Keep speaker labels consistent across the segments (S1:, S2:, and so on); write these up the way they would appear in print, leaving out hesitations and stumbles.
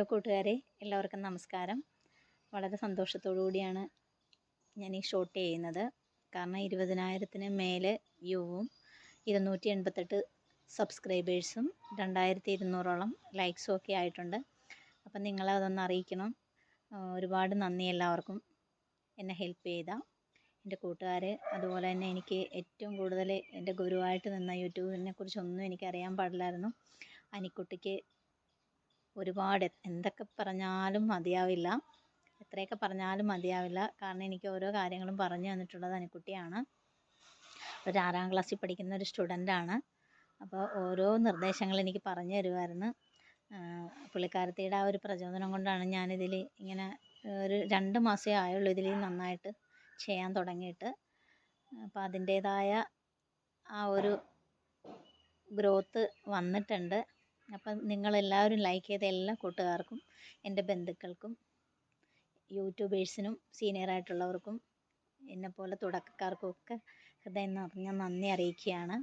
S1: Hello കൂട്ടുകാരെ, എല്ലാവർക്കും നമസ്കാരം. വളരെ സന്തോഷത്തോടു കൂടിയാണ് ഞാൻ ഈ ഷൂട്ട് ചെയ്യുന്നത്. കാരണം 20,000-ന് മേലെ വ്യൂവും 288 സബ്സ്ക്രൈബേഴ്സും 2200-ഓളം ലൈക്സും ഒക്കെ ആയിട്ടുണ്ട്. അപ്പം നിങ്ങളതൊന്ന് അറിയിക്കണം. ഒരുപാട് നന്ദി എല്ലാവർക്കും എന്നെ ഹെൽപ്പ് ചെയ്ത എൻ്റെ കൂട്ടുകാർ. അതുപോലെ തന്നെ എനിക്ക് ഏറ്റവും കൂടുതൽ എൻ്റെ ഗുരുവായിട്ട് നിന്ന യൂട്യൂബിനെ കുറിച്ചൊന്നും എനിക്കറിയാൻ പാടില്ലായിരുന്നു. അനിക്കുട്ടിക്ക് ഒരുപാട് എന്തൊക്കെ പറഞ്ഞാലും മതിയാവില്ല, എത്രയൊക്കെ പറഞ്ഞാലും മതിയാവില്ല. കാരണം എനിക്ക് ഓരോ കാര്യങ്ങളും പറഞ്ഞു തന്നിട്ടുള്ളത് അനിക്കുട്ടിയാണ്. ഒരു 6ാം ക്ലാസ്സിൽ പഠിക്കുന്ന ഒരു സ്റ്റുഡൻ്റാണ്. അപ്പോൾ ഓരോ നിർദ്ദേശങ്ങൾ എനിക്ക് പറഞ്ഞു തരുമായിരുന്നു. പുള്ളിക്കാരത്തിയുടെ ആ ഒരു പ്രചോദനം കൊണ്ടാണ് ഞാനിതിൽ ഇങ്ങനെ ഒരു 2 മാസമേ ആയുള്ളൂ ഇതിൽ നന്നായിട്ട് ചെയ്യാൻ തുടങ്ങിയിട്ട്. അപ്പോൾ അതിൻ്റേതായ ആ ഒരു ഗ്രോത്ത് വന്നിട്ടുണ്ട്. അപ്പം നിങ്ങളെല്ലാവരും ലൈക്ക് ചെയ്ത എല്ലാ കൂട്ടുകാർക്കും, എൻ്റെ ബന്ധുക്കൾക്കും, യൂട്യൂബേഴ്സിനും, സീനിയറായിട്ടുള്ളവർക്കും, എന്നെപ്പോലെ തുടക്കക്കാർക്കും ഒക്കെ ഹൃദയം നിറഞ്ഞ നന്ദി അറിയിക്കുകയാണ്.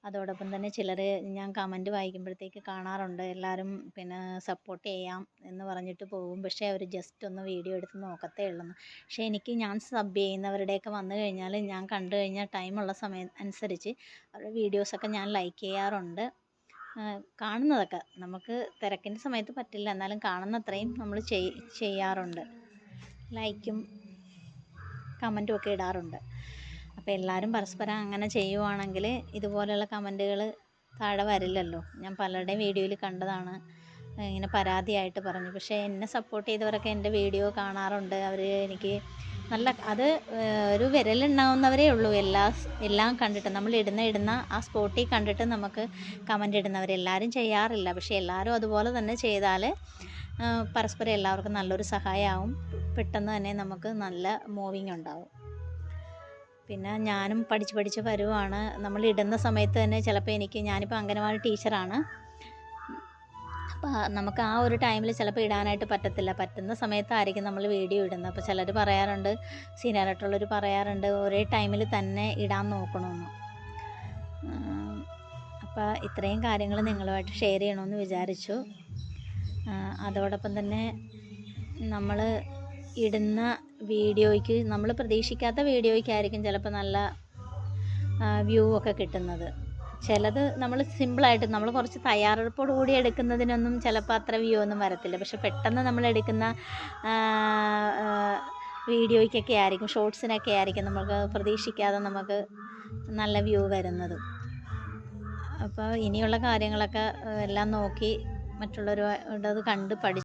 S1: അതോടൊപ്പം തന്നെ ചിലർ ഞാൻ കമൻറ്റ് വായിക്കുമ്പോഴത്തേക്ക് കാണാറുണ്ട്, എല്ലാവരും പിന്നെ സപ്പോർട്ട് ചെയ്യാം എന്ന് പറഞ്ഞിട്ട് പോകും, പക്ഷേ അവർ ജസ്റ്റ് ഒന്ന് വീഡിയോ എടുത്ത് നോക്കത്തേ ഉള്ളൂ. പക്ഷേ എനിക്ക് ഞാൻ സബ് ചെയ്യുന്നവരുടെയൊക്കെ വന്നു കഴിഞ്ഞാൽ ഞാൻ കണ്ടു കഴിഞ്ഞാൽ ടൈമുള്ള സമയം അനുസരിച്ച് അവരുടെ വീഡിയോസൊക്കെ ഞാൻ ലൈക്ക് ചെയ്യാറുണ്ട്. കാണുന്നതൊക്കെ നമുക്ക് തിരക്കിൻ്റെ സമയത്ത് പറ്റില്ല, എന്നാലും കാണുന്നത്രയും നമ്മൾ ചെയ്യാറുണ്ട്. ലൈക്കും കമൻറ്റും ഒക്കെ ഇടാറുണ്ട്. അപ്പോൾ എല്ലാവരും പരസ്പരം അങ്ങനെ ചെയ്യുവാണെങ്കിൽ ഇതുപോലെയുള്ള കമൻറ്റുകൾ താഴെ വരില്ലല്ലോ. ഞാൻ പലരുടെയും വീഡിയോയിൽ കണ്ടതാണ് ഇങ്ങനെ പരാതിയായിട്ട് പറഞ്ഞു. പക്ഷേ എന്നെ സപ്പോർട്ട് ചെയ്തവരൊക്കെ എൻ്റെ വീഡിയോ കാണാറുണ്ട്. അവർ എനിക്ക് നല്ല അത് ഒരു വിരലെണ്ണാവുന്നവരേ ഉള്ളൂ എല്ലാം കണ്ടിട്ട്, നമ്മൾ ഇടുന്ന ആ സ്പോട്ടിൽ കണ്ടിട്ട് നമുക്ക് കമൻ്റ് ഇടുന്നവരെല്ലാവരും ചെയ്യാറില്ല. പക്ഷേ എല്ലാവരും അതുപോലെ തന്നെ ചെയ്താൽ പരസ്പരം എല്ലാവർക്കും നല്ലൊരു സഹായമാവും. പെട്ടെന്ന് തന്നെ നമുക്ക് നല്ല മൂവിങ് ഉണ്ടാവും. പിന്നെ ഞാനും പഠിച്ച് വരുവാണ്. നമ്മൾ ഇടുന്ന സമയത്ത് തന്നെ ചിലപ്പോൾ ഞാനിപ്പോൾ അംഗനവാടി ടീച്ചറാണ്. അപ്പോൾ നമുക്ക് ആ ഒരു ടൈമിൽ ചിലപ്പോൾ ഇടാനായിട്ട് പറ്റത്തില്ല. പറ്റുന്ന സമയത്തായിരിക്കും നമ്മൾ വീഡിയോ ഇടുന്നത്. അപ്പോൾ ചിലർ പറയാറുണ്ട്, സീനിയറായിട്ടുള്ളവർ പറയാറുണ്ട്, ഒരേ ടൈമിൽ തന്നെ ഇടാൻ നോക്കണമെന്ന്. അപ്പോൾ ഇത്രയും കാര്യങ്ങൾ നിങ്ങളുമായിട്ട് ഷെയർ ചെയ്യണമെന്ന് വിചാരിച്ചു. അതോടൊപ്പം തന്നെ നമ്മൾ ഇടുന്ന വീഡിയോയ്ക്ക്, നമ്മൾ പ്രതീക്ഷിക്കാത്ത വീഡിയോയ്ക്കായിരിക്കും ചിലപ്പോൾ നല്ല വ്യൂ ഒക്കെ കിട്ടുന്നത്. ചിലത് നമ്മൾ സിമ്പിളായിട്ട് നമ്മൾ കുറച്ച് തയ്യാറെടുപ്പോടു കൂടി എടുക്കുന്നതിനൊന്നും ചിലപ്പോൾ അത്ര വ്യൂ ഒന്നും വരത്തില്ല. പക്ഷെ പെട്ടെന്ന് നമ്മൾ എടുക്കുന്ന വീഡിയോയ്ക്കൊക്കെ ആയിരിക്കും, ഷോർട്സിനൊക്കെ ആയിരിക്കും നമുക്ക് പ്രതീക്ഷിക്കാതെ നമുക്ക് നല്ല വ്യൂ വരുന്നത്. അപ്പോൾ ഇനിയുള്ള കാര്യങ്ങളൊക്കെ എല്ലാം നോക്കി മറ്റുള്ളവരുടേത് കണ്ട്